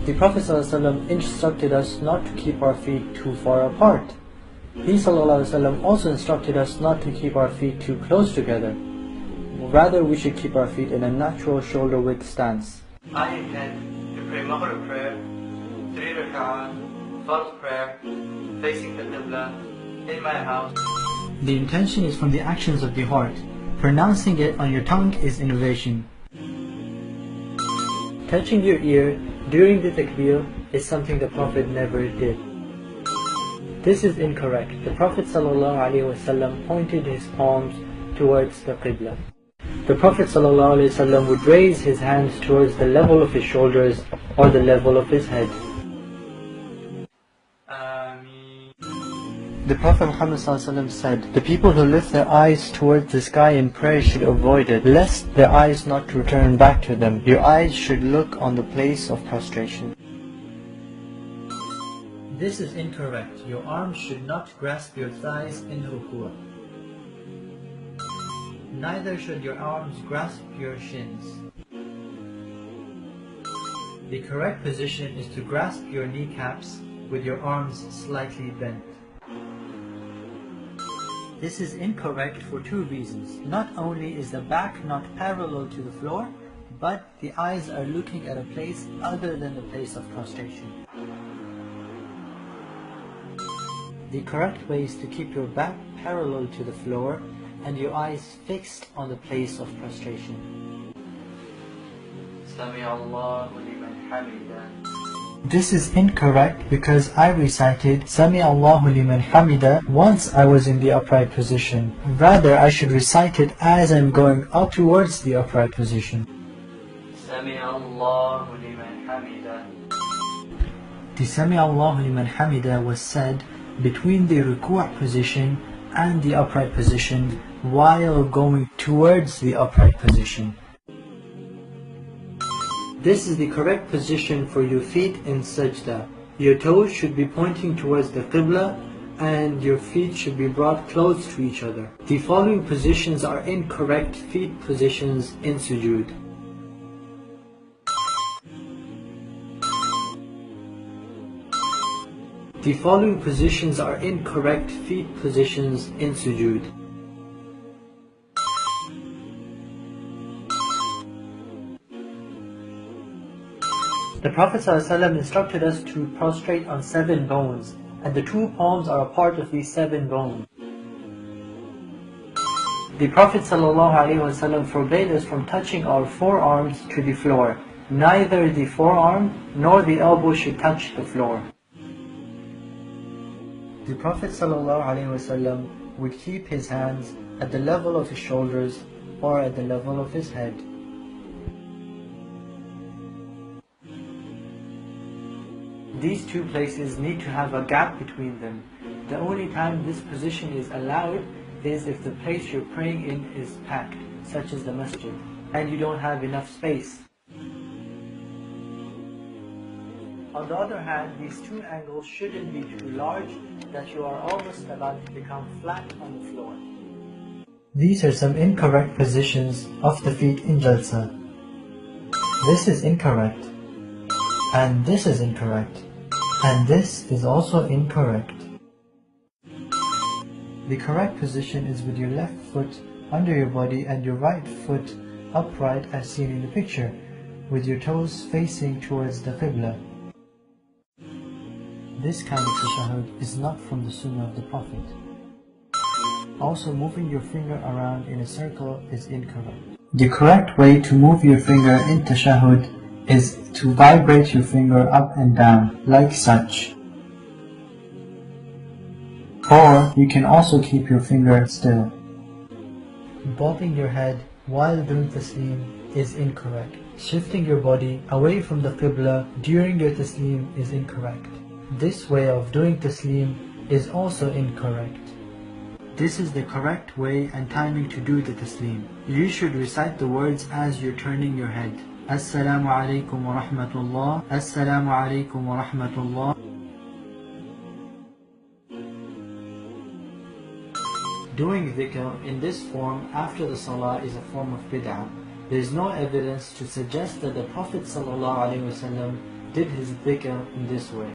The Prophet ﷺ instructed us not to keep our feet too far apart. He ﷺ also instructed us not to keep our feet too close together. Rather, we should keep our feet in a natural shoulder width stance. I intend to pray Maghrib prayer, 3 rak'ah, Fard prayer, facing the Qibla, in my house. The intention is from the actions of the heart. Pronouncing it on your tongue is innovation. Touching your ear during the takbir is something the Prophet never did. This is incorrect. The Prophet ﷺ pointed his palms towards the Qibla. The Prophet ﷺ would raise his hands towards the level of his shoulders or the level of his head. The Prophet Muhammad ﷺ said, the people who lift their eyes towards the sky in prayer should avoid it, lest their eyes not return back to them. Your eyes should look on the place of prostration. This is incorrect. Your arms should not grasp your thighs in ruku'. Neither should your arms grasp your shins. The correct position is to grasp your kneecaps with your arms slightly bent. This is incorrect for two reasons. Not only is the back not parallel to the floor, but the eyes are looking at a place other than the place of prostration. The correct way is to keep your back parallel to the floor and your eyes fixed on the place of prostration. Sami Allahu liman hamida. This is incorrect because I recited Sami Allahu liman hamida once I was in the upright position. Rather, I should recite it as I'm going up towards the upright position. Sami Allahu liman hamida. The Sami Allahu liman hamida was said between the ruku' position and the upright position while going towards the upright position. This is the correct position for your feet in sajda. Your toes should be pointing towards the Qibla and your feet should be brought close to each other. The following positions are incorrect feet positions in sujood. The following positions are incorrect feet positions in sujood. The Prophet ﷺ instructed us to prostrate on 7 bones, and the 2 palms are a part of these 7 bones. The Prophet ﷺ forbade us from touching our forearms to the floor. Neither the forearm nor the elbow should touch the floor. The Prophet ﷺ would keep his hands at the level of his shoulders or at the level of his head. These 2 places need to have a gap between them. The only time this position is allowed is if the place you're praying in is packed, such as the masjid, and you don't have enough space. On the other hand, these 2 angles shouldn't be too large that you are almost about to become flat on the floor. These are some incorrect positions of the feet in Jalsa. This is incorrect, and this is incorrect, and this is also incorrect. The correct position is with your left foot under your body and your right foot upright as seen in the picture, with your toes facing towards the Qibla. This kind of tashahhud is not from the Sunnah of the Prophet. Also, moving your finger around in a circle is incorrect. The correct way to move your finger in tashahhud is to vibrate your finger up and down, like such. Or you can also keep your finger still. Bobbing your head while doing taslim is incorrect. Shifting your body away from the Qibla during your taslim is incorrect. This way of doing taslim is also incorrect. This is the correct way and timing to do the taslim. You should recite the words as you're turning your head. Assalamu alaikum wa rahmatullah. Assalamu alaikum wa rahmatullah. Doing dhikr in this form after the salah is a form of bid'ah. There is no evidence to suggest that the Prophet ﷺ did his dhikr in this way.